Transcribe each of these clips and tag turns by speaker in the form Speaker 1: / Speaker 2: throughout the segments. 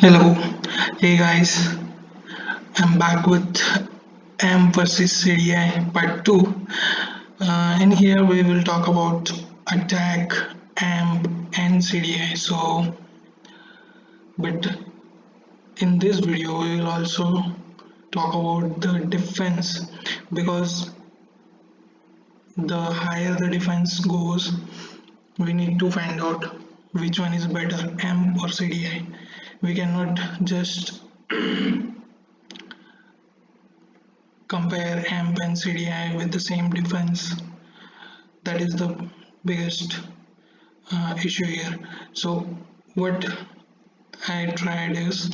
Speaker 1: Hello, hey guys, I'm back with AMP versus CDI part 2, and here we will talk about attack, AMP, and CDI. But in this video, we will also talk about the defense because the higher the defense goes, we need to find out which one is better, AMP or CDI. We cannot just compare AMP and CDI with the same defense. That is the biggest issue here. So what I tried is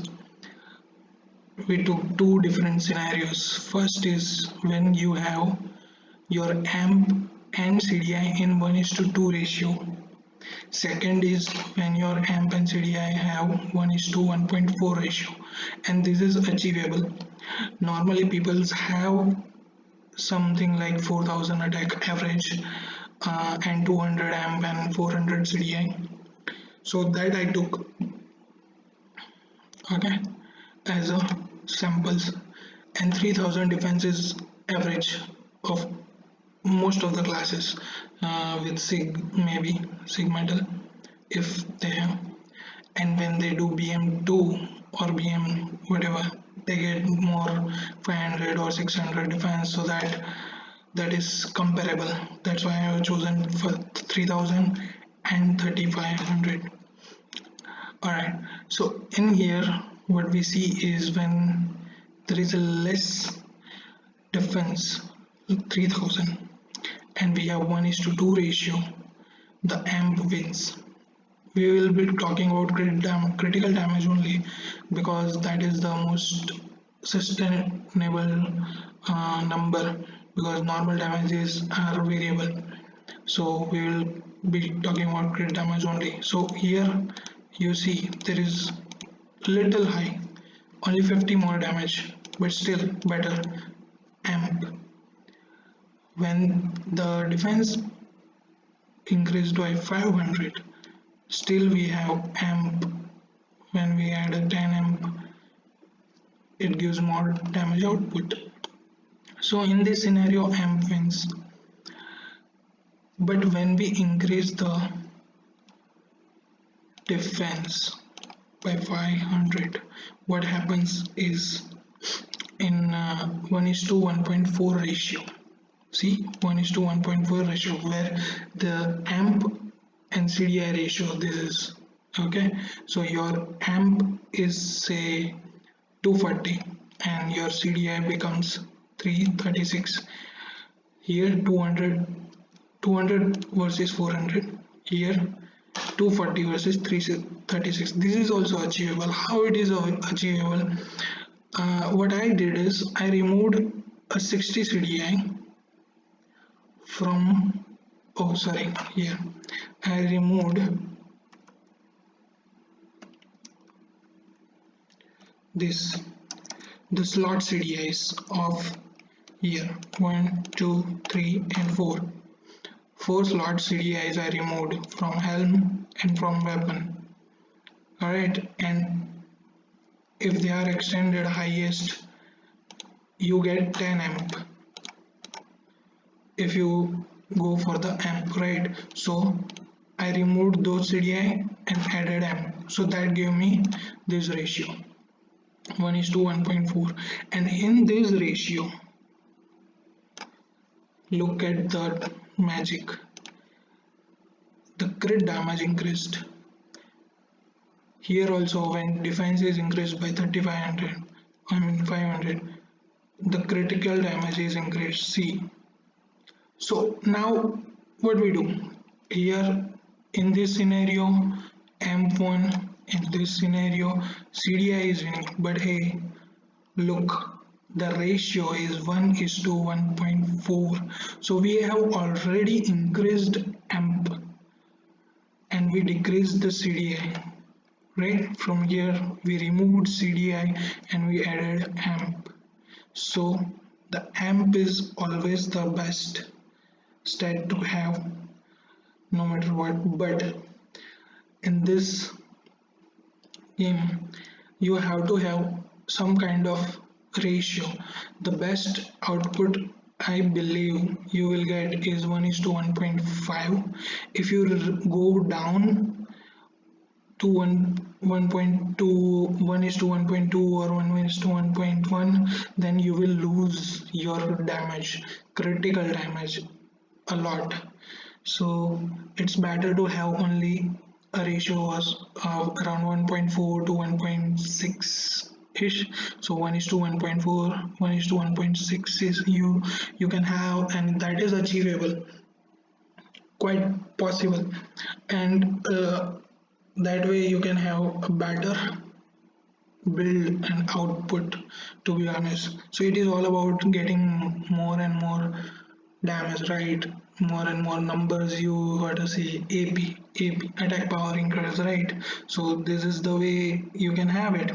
Speaker 1: we took two different scenarios. First is when you have your AMP and CDI in 1:2 ratio. Second is when your AMP and CDI have 1:1.4 ratio, and this is achievable. Normally people have something like 4000 attack average and 200 amp and 400 CDI. So that I took, okay, as a samples, and 3000 defense is average of most of the classes with maybe segmental if they have, and when they do BM2 or BM whatever, they get more 500 or 600 defense, so that is comparable. That's why I have chosen for 3000 and 3500. Alright, so in here what we see is when there is a less difference, 3000, and we have 1:2 ratio, the AMP wins. We will be talking about critical damage only because that is the most sustainable number, because normal damages are variable. So we will be talking about crit damage only. So here you see there is little high, only 50 more damage, but still better amp. When the defense increased by 500, still we have amp. When we add a 10 amp, it gives more damage output. So in this scenario amp wins. But when we increase the defense by 500, what happens is in 1:1.4 ratio. See, 1:1.4 ratio, where the amp and CDI ratio this is, okay. So your amp is say 240 and your CDI becomes 336. Here 200 versus 400. Here 240 versus 336. This is also achievable. How it is achievable? What I did is I removed a 60 CDI from, oh sorry, here I removed this, the slot CDIs of here 1, 2, 3 and 4. 4 slot CDIs I removed from helm and from weapon. Alright, and if they are extended highest, you get 10 amp if you go for the amp, right? So I removed those CDI and added amp, so that gave me this ratio 1:1.4. And in this ratio, look at the magic, the crit damage increased. Here also when defense is increased by 3500, 500, the critical damage is increased. See, so now what we do here in this scenario, amp1, in this scenario CDI is winning, but hey, look, the ratio is 1:1.4. So we have already increased amp and we decreased the CDI, right? From here we removed CDI and we added amp. So the amp is always the best stat to have no matter what. But in this game you have to have some kind of ratio. The best output I believe you will get is 1 is to 1.5. If you go down to 1.2, 1 is to 1.2 or 1 is to 1.1, then you will lose your damage, critical damage, a lot. So it's better to have only a ratio of around 1.4 to 1.6 ish. So 1 is to 1.4, 1 is to 1.6 is you can have, and that is achievable, quite possible. And that way you can have a better build and output, to be honest. So it is all about getting more and more damage, right? More and more numbers, you got to see AP attack power increase, right? So this is the way you can have it.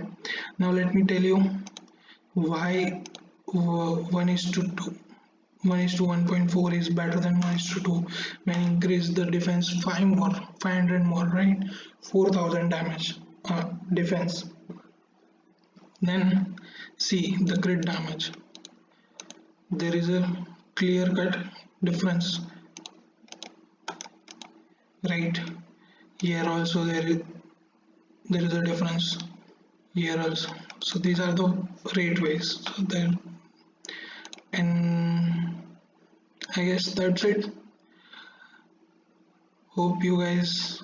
Speaker 1: Now let me tell you why 1 is to 2, 1 is to 1.4 is better than 1 is to 2. When increase the defense 5 more, 500 more, right? 4000 damage defense. Then see the crit damage. There is a clear cut difference, right? Here also there is a difference. Here also. So these are the rate ways. So there, and I guess that's it. Hope you guys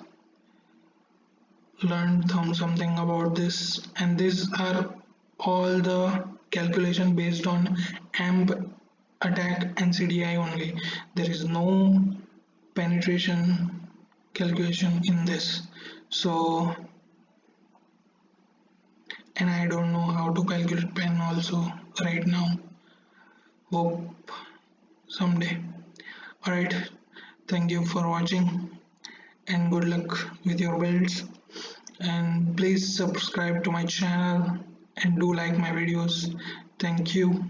Speaker 1: learned something about this, and these are all the calculation based on amp attack and CDI only. There is no penetration calculation in this. So, and I don't know how to calculate pen also right now. Hope someday. Alright, thank you for watching and good luck with your builds, and please subscribe to my channel and do like my videos. Thank you.